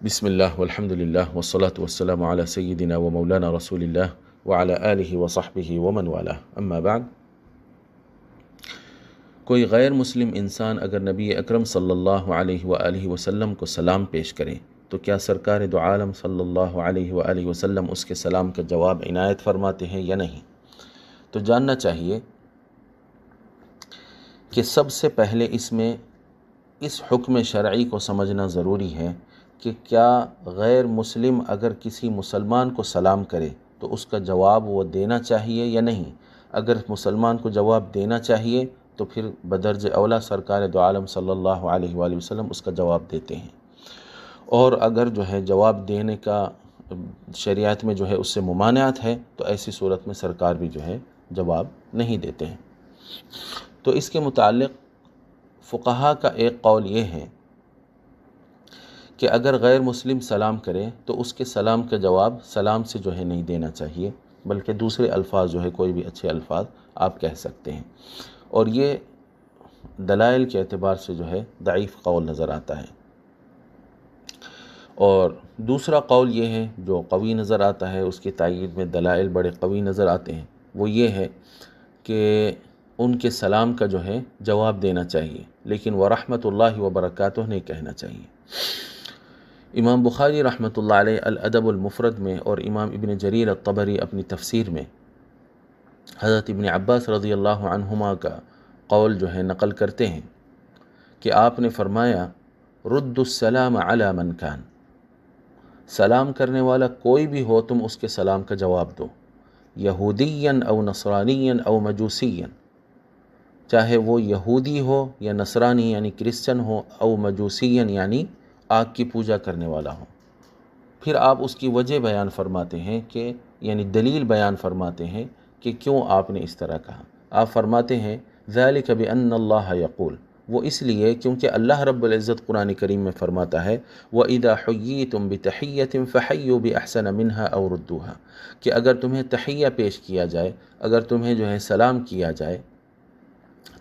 بسم اللہ والحمد للہ والصلاة والسلام علی سیدنا و مولانا رسول اللہ وعلی آلہ وصحبہ ومن والہ اما بعد۔ کوئی غیر مسلم انسان اگر نبی اکرم صلی اللہ علیہ وآلہ وسلم کو سلام پیش کرے تو کیا سرکار دو عالم صلی اللہ علیہ وآلہ وسلم اس کے سلام کا جواب عنایت فرماتے ہیں یا نہیں؟ تو جاننا چاہیے کہ سب سے پہلے اس حکم شرعی کو سمجھنا ضروری ہے کہ کیا غیر مسلم اگر کسی مسلمان کو سلام کرے تو اس کا جواب وہ دینا چاہیے یا نہیں۔ اگر مسلمان کو جواب دینا چاہیے تو پھر بدرج اولا سرکار دو عالم صلی اللہ علیہ وآلہ وسلم اس کا جواب دیتے ہیں، اور اگر جواب دینے کا شریعت میں اس سے ممانعت ہے تو ایسی صورت میں سرکار بھی جواب نہیں دیتے ہیں۔ تو اس کے متعلق فقہا کا ایک قول یہ ہے کہ اگر غیر مسلم سلام کرے تو اس کے سلام کا جواب سلام سے نہیں دینا چاہیے، بلکہ دوسرے الفاظ کوئی بھی اچھے الفاظ آپ کہہ سکتے ہیں، اور یہ دلائل کے اعتبار سے ضعیف قول نظر آتا ہے۔ اور دوسرا قول یہ ہے جو قوی نظر آتا ہے، اس کی تائید میں دلائل بڑے قوی نظر آتے ہیں، وہ یہ ہے کہ ان کے سلام کا جواب دینا چاہیے، لیکن ورحمۃ اللہ وبرکاتہ نہیں کہنا چاہیے۔ امام بخاری رحمۃ اللہ علیہ الادب المفرد میں اور امام ابن جریر الطبری اپنی تفسیر میں حضرت ابن عباس رضی اللہ عنہما کا قول نقل کرتے ہیں کہ آپ نے فرمایا رد السلام علی من کان، سلام کرنے والا کوئی بھی ہو تم اس کے سلام کا جواب دو، یہودیا او نصرانیا او مجوسیا، چاہے وہ یہودی ہو یا نصرانی یعنی کرسچن ہو، او مجوسیا یعنی آگ کی پوجا کرنے والا ہو۔ پھر آپ اس کی وجہ بیان فرماتے ہیں کہ دلیل بیان فرماتے ہیں کہ کیوں آپ نے اس طرح کہا۔ آپ فرماتے ہیں ذالک بأن اللہ یقول، وہ اس لیے کیونکہ اللہ رب العزت قرآن کریم میں فرماتا ہے وَإِذَا حُيِّيتُم بِتَحِيَّةٍ فَحَيُّوا بِأَحْسَنَ مِنْهَا أَوْ رُدُّوهَا، کہ اگر تمہیں تحیہ پیش کیا جائے، اگر تمہیں سلام کیا جائے،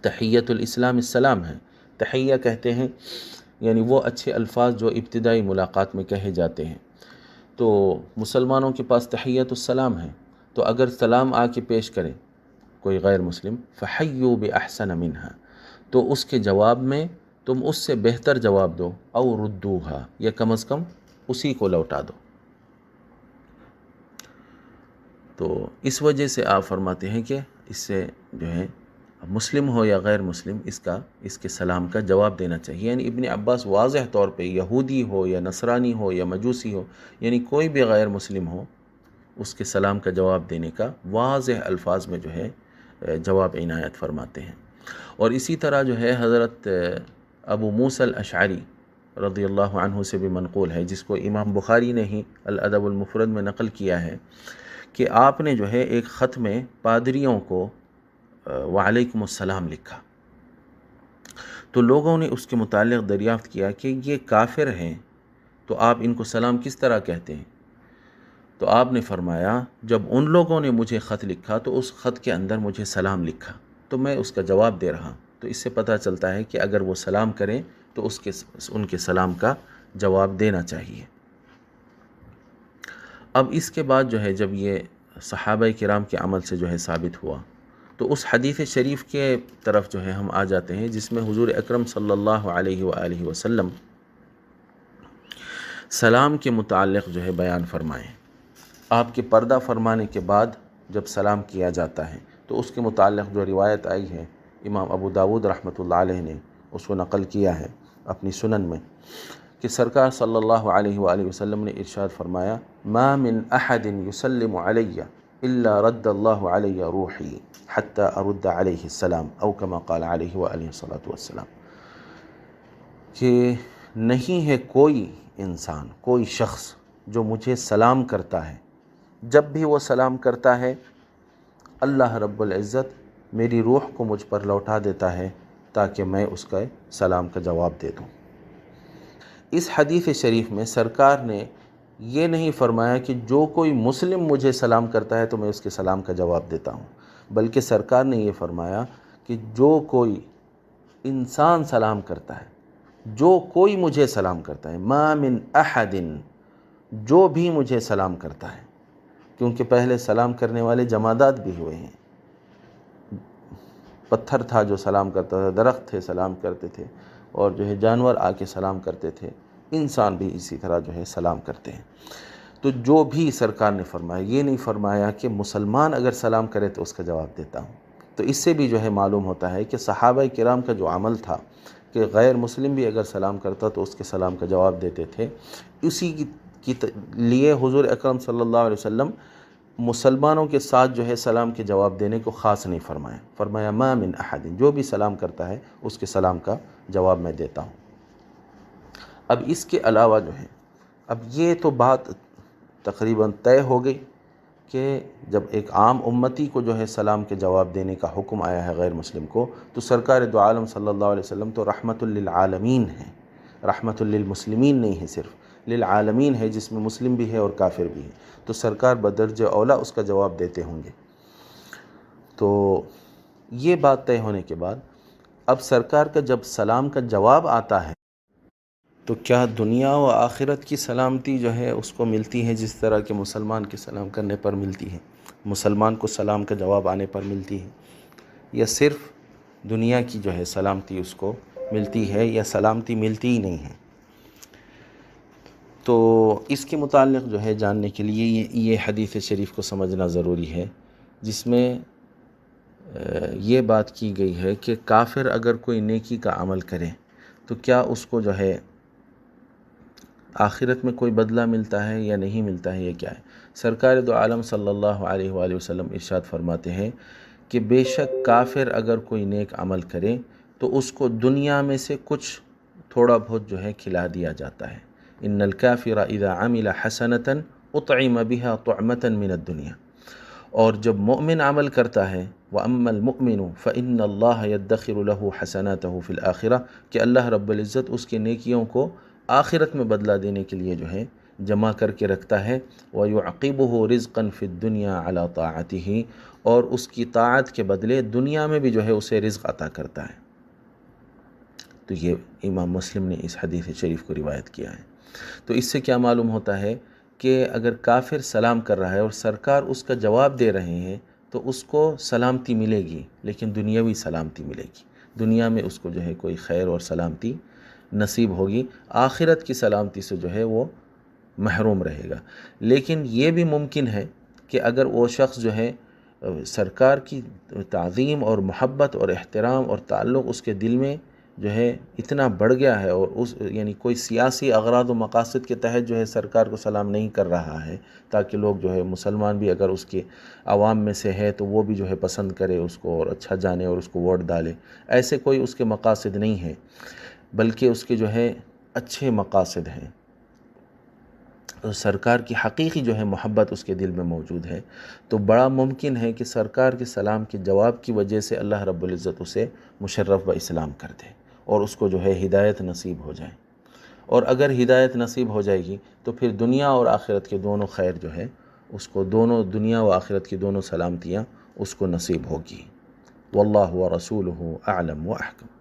تحیۃ الاسلام السلام ہے، تحیہ کہتے ہیں وہ اچھے الفاظ جو ابتدائی ملاقات میں کہے جاتے ہیں، تو مسلمانوں کے پاس تحیۃ السلام ہے، تو اگر سلام آ کے پیش کرے کوئی غیر مسلم فحیوا بأحسن منہا، تو اس کے جواب میں تم اس سے بہتر جواب دو، او ردوہا، یا کم از کم اسی کو لوٹا دو۔ تو اس وجہ سے آپ فرماتے ہیں کہ اس سے مسلم ہو یا غیر مسلم اس کے سلام کا جواب دینا چاہیے۔ ابن عباس واضح طور پہ یہودی ہو یا نصرانی ہو یا مجوسی ہو، کوئی بھی غیر مسلم ہو، اس کے سلام کا جواب دینے کا واضح الفاظ میں جواب عنایت فرماتے ہیں۔ اور اسی طرح حضرت ابو موسیٰ الاشعری رضی اللہ عنہ سے بھی منقول ہے، جس کو امام بخاری نے ہی الادب المفرد میں نقل کیا ہے کہ آپ نے ایک خط میں پادریوں کو وعلیکم السلام لکھا، تو لوگوں نے اس کے متعلق دریافت کیا کہ یہ کافر ہیں، تو آپ ان کو سلام کس طرح کہتے ہیں؟ تو آپ نے فرمایا جب ان لوگوں نے مجھے خط لکھا تو اس خط کے اندر مجھے سلام لکھا، تو میں اس کا جواب دے رہا۔ تو اس سے پتہ چلتا ہے کہ اگر وہ سلام کریں تو ان کے سلام کا جواب دینا چاہیے۔ اب اس کے بعد جب یہ صحابہ کرام کے عمل سے ثابت ہوا، تو اس حدیث شریف کے طرف ہم آ جاتے ہیں جس میں حضور اکرم صلی اللہ علیہ وآلہ وسلم سلام کے متعلق بیان فرمائیں۔ آپ کے پردہ فرمانے کے بعد جب سلام کیا جاتا ہے تو اس کے متعلق روایت آئی ہے، امام ابو داود رحمۃ اللہ علیہ نے اس کو نقل کیا ہے اپنی سنن میں، کہ سرکار صلی اللہ علیہ وآلہ وسلم نے ارشاد فرمایا ما من احد یسلم علی الا رد اللہ علی روحی حتی ارد علیہ السلام او کما قال علیہ وآلہ السلام، کہ نہیں ہے کوئی انسان، کوئی شخص جو مجھے سلام کرتا ہے، جب بھی وہ سلام کرتا ہے اللہ رب العزت میری روح کو مجھ پر لوٹا دیتا ہے تاکہ میں اس کا سلام کا جواب دے دوں۔ اس حدیث شریف میں سرکار نے یہ نہیں فرمایا کہ جو کوئی مسلم مجھے سلام کرتا ہے تو میں اس کے سلام کا جواب دیتا ہوں، بلکہ سرکار نے یہ فرمایا کہ جو کوئی انسان سلام کرتا ہے، جو کوئی مجھے سلام کرتا ہے، ما من احد، جو بھی مجھے سلام کرتا ہے، کیونکہ پہلے سلام کرنے والے جمادات بھی ہوئے ہیں، پتھر تھا جو سلام کرتا تھا، درخت تھے سلام کرتے تھے، اور جو ہے جانور آ کے سلام کرتے تھے، انسان بھی اسی طرح جو ہے سلام کرتے ہیں۔ تو جو بھی سرکار نے فرمایا، یہ نہیں فرمایا کہ مسلمان اگر سلام کرے تو اس کا جواب دیتا ہوں۔ تو اس سے بھی جو ہے معلوم ہوتا ہے کہ صحابہ کرام کا جو عمل تھا کہ غیر مسلم بھی اگر سلام کرتا تو اس کے سلام کا جواب دیتے تھے۔ اسی کی لیے حضور اکرم صلی اللہ علیہ وسلم مسلمانوں کے ساتھ جو ہے سلام کے جواب دینے کو خاص نہیں فرمایا، فرمایا ما من احد، جو بھی سلام کرتا ہے اس کے سلام کا جواب میں دیتا ہوں۔ اب اس کے علاوہ جو ہے، اب یہ تو بات تقریباً طے ہو گئی کہ جب ایک عام امتی کو جو ہے سلام کے جواب دینے کا حکم آیا ہے غیر مسلم کو، تو سرکار دو عالم صلی اللہ علیہ وسلم تو رحمت للعالمین ہے، رحمت للمسلمین نہیں ہے، صرف للعالمین ہے، جس میں مسلم بھی ہے اور کافر بھی ہے، تو سرکار بدرجہ اولا اس کا جواب دیتے ہوں گے۔ تو یہ بات طے ہونے کے بعد اب سرکار کا جب سلام کا جواب آتا ہے تو کیا دنیا و آخرت کی سلامتی جو ہے اس کو ملتی ہے جس طرح کہ مسلمان کے سلام کرنے پر ملتی ہے، مسلمان کو سلام کا جواب آنے پر ملتی ہے، یا صرف دنیا کی جو ہے سلامتی اس کو ملتی ہے، یا سلامتی ملتی ہی نہیں ہے؟ تو اس کے متعلق جو ہے جاننے کے لیے یہ حدیث شریف کو سمجھنا ضروری ہے، جس میں یہ بات کی گئی ہے کہ کافر اگر کوئی نیکی کا عمل کرے تو کیا اس کو جو ہے آخرت میں کوئی بدلہ ملتا ہے یا نہیں ملتا ہے، یہ کیا ہے؟ سرکار دو عالم صلی اللہ علیہ وآلہ وسلم ارشاد فرماتے ہیں کہ بے شک کافر اگر کوئی نیک عمل کرے تو اس کو دنیا میں سے کچھ تھوڑا بہت جو ہے کھلا دیا جاتا ہے۔ ان الکافر اذا عمل حسنة اطعم بها طعمة من الدنیا، اور جب مومن عمل کرتا ہے وَأَمَّا الْمُؤْمِنُ فَإِنَّ اللَّهَ يَدَّخِرُ لَهُ حَسَنَاتَهُ فِي الْآخِرَةِ، کہ اللہ رب العزت اس کے نیکیوں کو آخرت میں بدلہ دینے کے لیے جو ہے جمع کر کے رکھتا ہے، وَيُعْقِبُهُ رِزْقًا فِي الدُّنْيَا عَلَى طَاعَتِهِ، اور اس کی طاعت کے بدلے دنیا میں بھی جو ہے اسے رزق عطا کرتا ہے۔ تو یہ امام مسلم نے اس حدیث شریف کو روایت کیا ہے۔ تو اس سے کیا معلوم ہوتا ہے کہ اگر کافر سلام کر رہا ہے اور سرکار اس کا جواب دے رہے ہیں تو اس کو سلامتی ملے گی، لیکن دنیاوی سلامتی ملے گی، دنیا میں اس کو جو ہے کوئی خیر اور سلامتی نصیب ہوگی، آخرت کی سلامتی سے جو ہے وہ محروم رہے گا۔ لیکن یہ بھی ممکن ہے کہ اگر وہ شخص جو ہے سرکار کی تعظیم اور محبت اور احترام اور تعلق اس کے دل میں جو ہے اتنا بڑھ گیا ہے، اور اس یعنی کوئی سیاسی اغراض و مقاصد کے تحت جو ہے سرکار کو سلام نہیں کر رہا ہے تاکہ لوگ جو ہے مسلمان بھی اگر اس کے عوام میں سے ہے تو وہ بھی جو ہے پسند کرے اس کو اور اچھا جانے اور اس کو ووٹ ڈالے، ایسے کوئی اس کے مقاصد نہیں ہے، بلکہ اس کے جو ہے اچھے مقاصد ہیں، تو سرکار کی حقیقی جو ہے محبت اس کے دل میں موجود ہے، تو بڑا ممکن ہے کہ سرکار کے سلام کے جواب کی وجہ سے اللہ رب العزت اسے مشرف و اسلام کر دے اور اس کو جو ہے ہدایت نصیب ہو جائے، اور اگر ہدایت نصیب ہو جائے گی تو پھر دنیا اور آخرت کے دونوں خیر جو ہے اس کو، دونوں دنیا و آخرت کی دونوں سلامتیاں اس کو نصیب ہوگی۔ واللہ ورسولہ اعلم و احکم۔